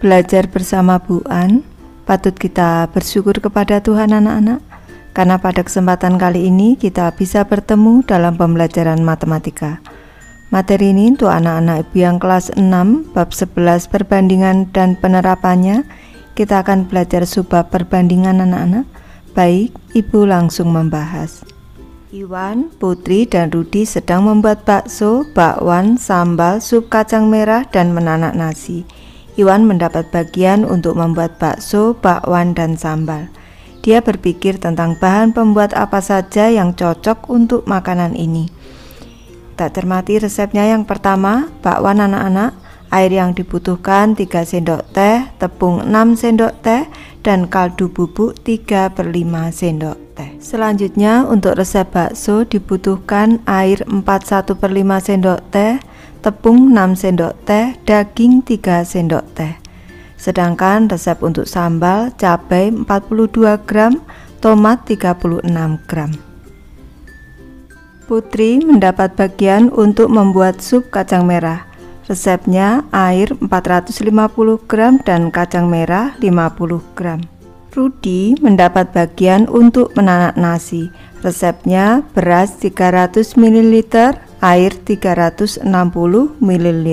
Belajar bersama Bu An, patut kita bersyukur kepada Tuhan anak-anak, karena pada kesempatan kali ini kita bisa bertemu dalam pembelajaran matematika. Materi ini untuk anak-anak ibu yang kelas 6, bab 11 perbandingan dan penerapannya. Kita akan belajar subbab perbandingan anak-anak. Baik, ibu langsung membahas. Iwan, Putri, dan Rudi sedang membuat bakso, bakwan, sambal, sup kacang merah, dan menanak nasi. Iwan mendapat bagian untuk membuat bakso, bakwan, dan sambal. Dia berpikir tentang bahan pembuat apa saja yang cocok untuk makanan ini. Kita cermati resepnya. Yang pertama, bakwan anak-anak. Air yang dibutuhkan 3 sendok teh, tepung 6 sendok teh, dan kaldu bubuk 3/5 sendok teh. Selanjutnya untuk resep bakso dibutuhkan air 41/5 sendok teh, tepung 6 sendok teh, daging 3 sendok teh. Sedangkan resep untuk sambal, cabai 42 gram, tomat 36 gram. Putri mendapat bagian untuk membuat sup kacang merah. Resepnya air 450 gram dan kacang merah 50 gram. Rudi mendapat bagian untuk menanak nasi. Resepnya beras 300 ml, air 360 ml.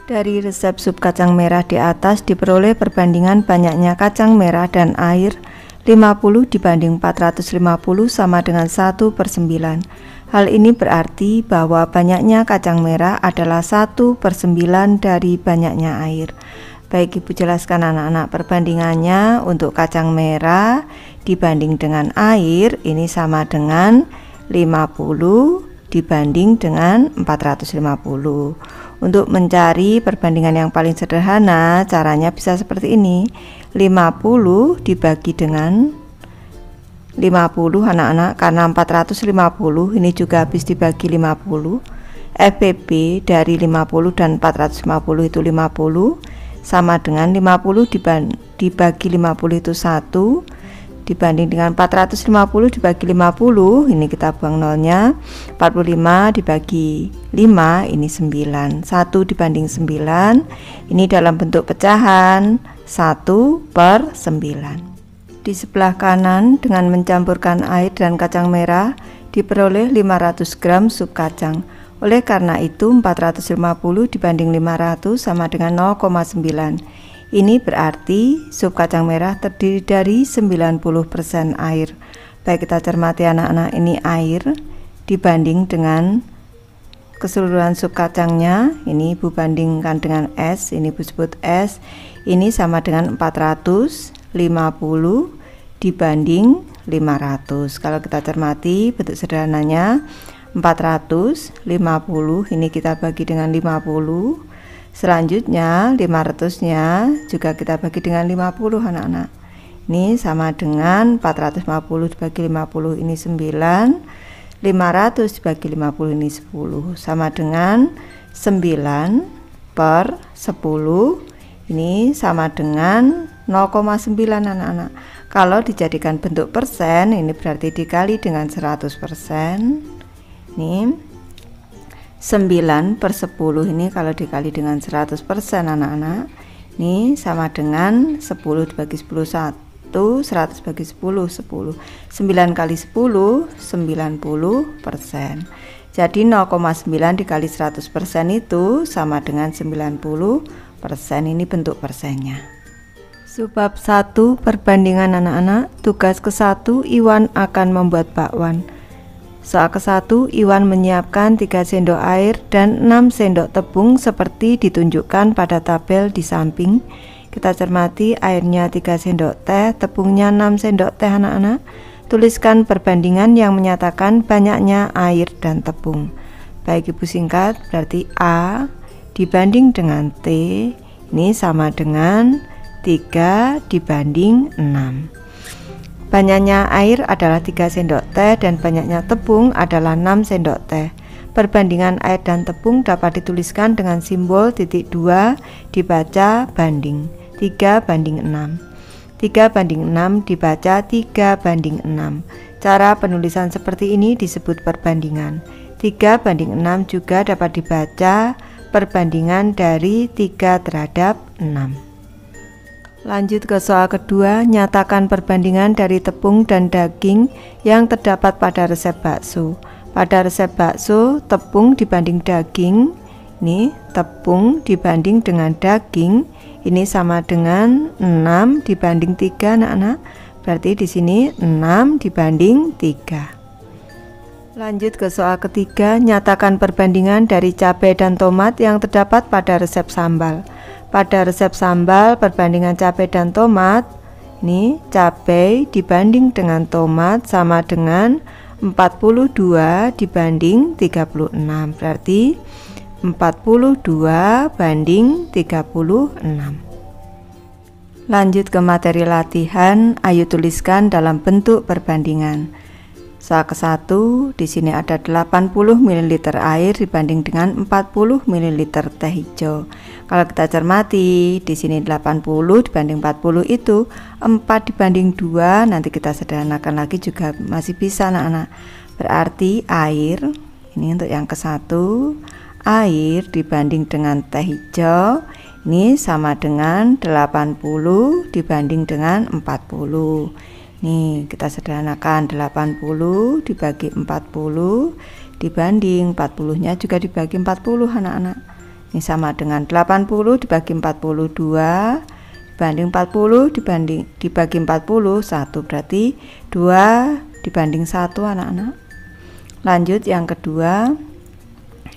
Dari resep sup kacang merah di atas diperoleh perbandingan banyaknya kacang merah dan air 50 dibanding 450 sama dengan 1/9. Hal ini berarti bahwa banyaknya kacang merah adalah 1/9 dari banyaknya air. Baik, ibu jelaskan anak-anak perbandingannya. Untuk kacang merah dibanding dengan air ini sama dengan 50 dibanding dengan 450. Untuk mencari perbandingan yang paling sederhana, caranya bisa seperti ini. 50 dibagi dengan 50 anak-anak, karena 450 ini juga habis dibagi 50. FBB dari 50 dan 450 itu 50 sama dengan 50 dibagi 50 itu 1 dibanding dengan 450 dibagi 50, ini kita buang nolnya. 45 dibagi 5 ini 9. 1 dibanding 9 ini dalam bentuk pecahan 1/9. Di sebelah kanan dengan mencampurkan air dan kacang merah diperoleh 500 gram sup kacang. Oleh karena itu 450 dibanding 500 sama dengan 0,9. Ini berarti sup kacang merah terdiri dari 90% air. Baik, kita cermati anak-anak, ini air dibanding dengan keseluruhan sup kacangnya. Ini ibu bandingkan dengan es, ini ibu sebut es. Ini sama dengan 450 dibanding 500. Kalau kita cermati bentuk sederhananya 450 ini kita bagi dengan 50. Selanjutnya 500-nya juga kita bagi dengan 50 anak-anak. Ini sama dengan 450 dibagi 50 ini 9. 500 dibagi 50 ini 10 sama dengan 9/10. Ini sama dengan 0,9 anak-anak. Kalau dijadikan bentuk persen ini berarti dikali dengan 100%. Ini 9/10 ini kalau dikali dengan 100% anak-anak. Ini sama dengan 10 dibagi 10 1, 100 bagi 10 10. 9 kali 10 90%. Jadi 0,9 dikali 100% itu sama dengan 90%. Ini bentuk persennya. Subbab 1 perbandingan anak-anak. Tugas ke-1, Iwan akan membuat bakwan. Soal ke-1, Iwan menyiapkan 3 sendok air dan 6 sendok tepung seperti ditunjukkan pada tabel di samping. Kita cermati, airnya 3 sendok teh, tepungnya 6 sendok teh anak-anak. Tuliskan perbandingan yang menyatakan banyaknya air dan tepung. Baik, ibu singkat, berarti A dibanding dengan T ini sama dengan 3 dibanding 6. Banyaknya air adalah 3 sendok teh dan banyaknya tepung adalah 6 sendok teh. Perbandingan air dan tepung dapat dituliskan dengan simbol titik 2 dibaca banding 3/6. 3/6 dibaca 3/6. Cara penulisan seperti ini disebut perbandingan. 3/6 juga dapat dibaca perbandingan dari 3/6. Lanjut ke soal kedua, nyatakan perbandingan dari tepung dan daging yang terdapat pada resep bakso. Pada resep bakso, tepung dibanding daging, ini tepung dibanding dengan daging, ini sama dengan 6 dibanding 3 anak-anak. Berarti di sini 6 dibanding 3. Lanjut ke soal ketiga, nyatakan perbandingan dari cabai dan tomat yang terdapat pada resep sambal. Pada resep sambal, perbandingan cabai dan tomat, ini cabai dibanding dengan tomat sama dengan 42 dibanding 36. Berarti 42 banding 36. Lanjut ke materi latihan, ayo tuliskan dalam bentuk perbandingan. Soal ke-1, di sini ada 80 ml air dibanding dengan 40 ml teh hijau. Kalau kita cermati, di sini 80 dibanding 40 itu 4 dibanding 2, nanti kita sederhanakan lagi juga masih bisa anak-anak. Berarti air, ini untuk yang ke-1, air dibanding dengan teh hijau, ini sama dengan 80 dibanding dengan 40. Nih, kita sederhanakan 80 dibagi 40 dibanding 40-nya juga dibagi 40 anak-anak. Ini sama dengan 80 dibagi 42 dibanding 40 dibagi 40 1, berarti 2 dibanding 1 anak-anak. Lanjut yang kedua,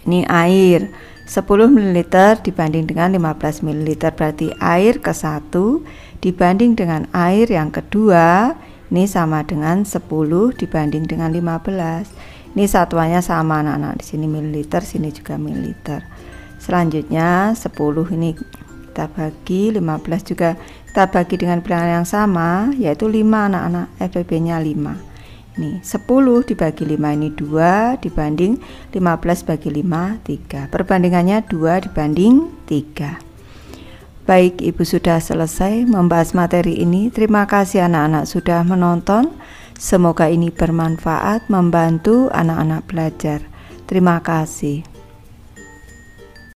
ini air 10 ml dibanding dengan 15 ml, berarti air ke-1 dibanding dengan air yang kedua, ini sama dengan 10 dibanding dengan 15. Ini satuannya sama anak-anak, di sini mililiter, sini juga mililiter. Selanjutnya 10 ini kita bagi, 15 juga kita bagi dengan bilangan yang sama, yaitu 5 anak-anak, FBB-nya 5. Ini 10 dibagi 5 ini 2 dibanding 15 bagi 5 3. Perbandingannya 2 dibanding 3. Baik, Ibu sudah selesai membahas materi ini. Terima kasih anak-anak sudah menonton. Semoga ini bermanfaat membantu anak-anak belajar. Terima kasih.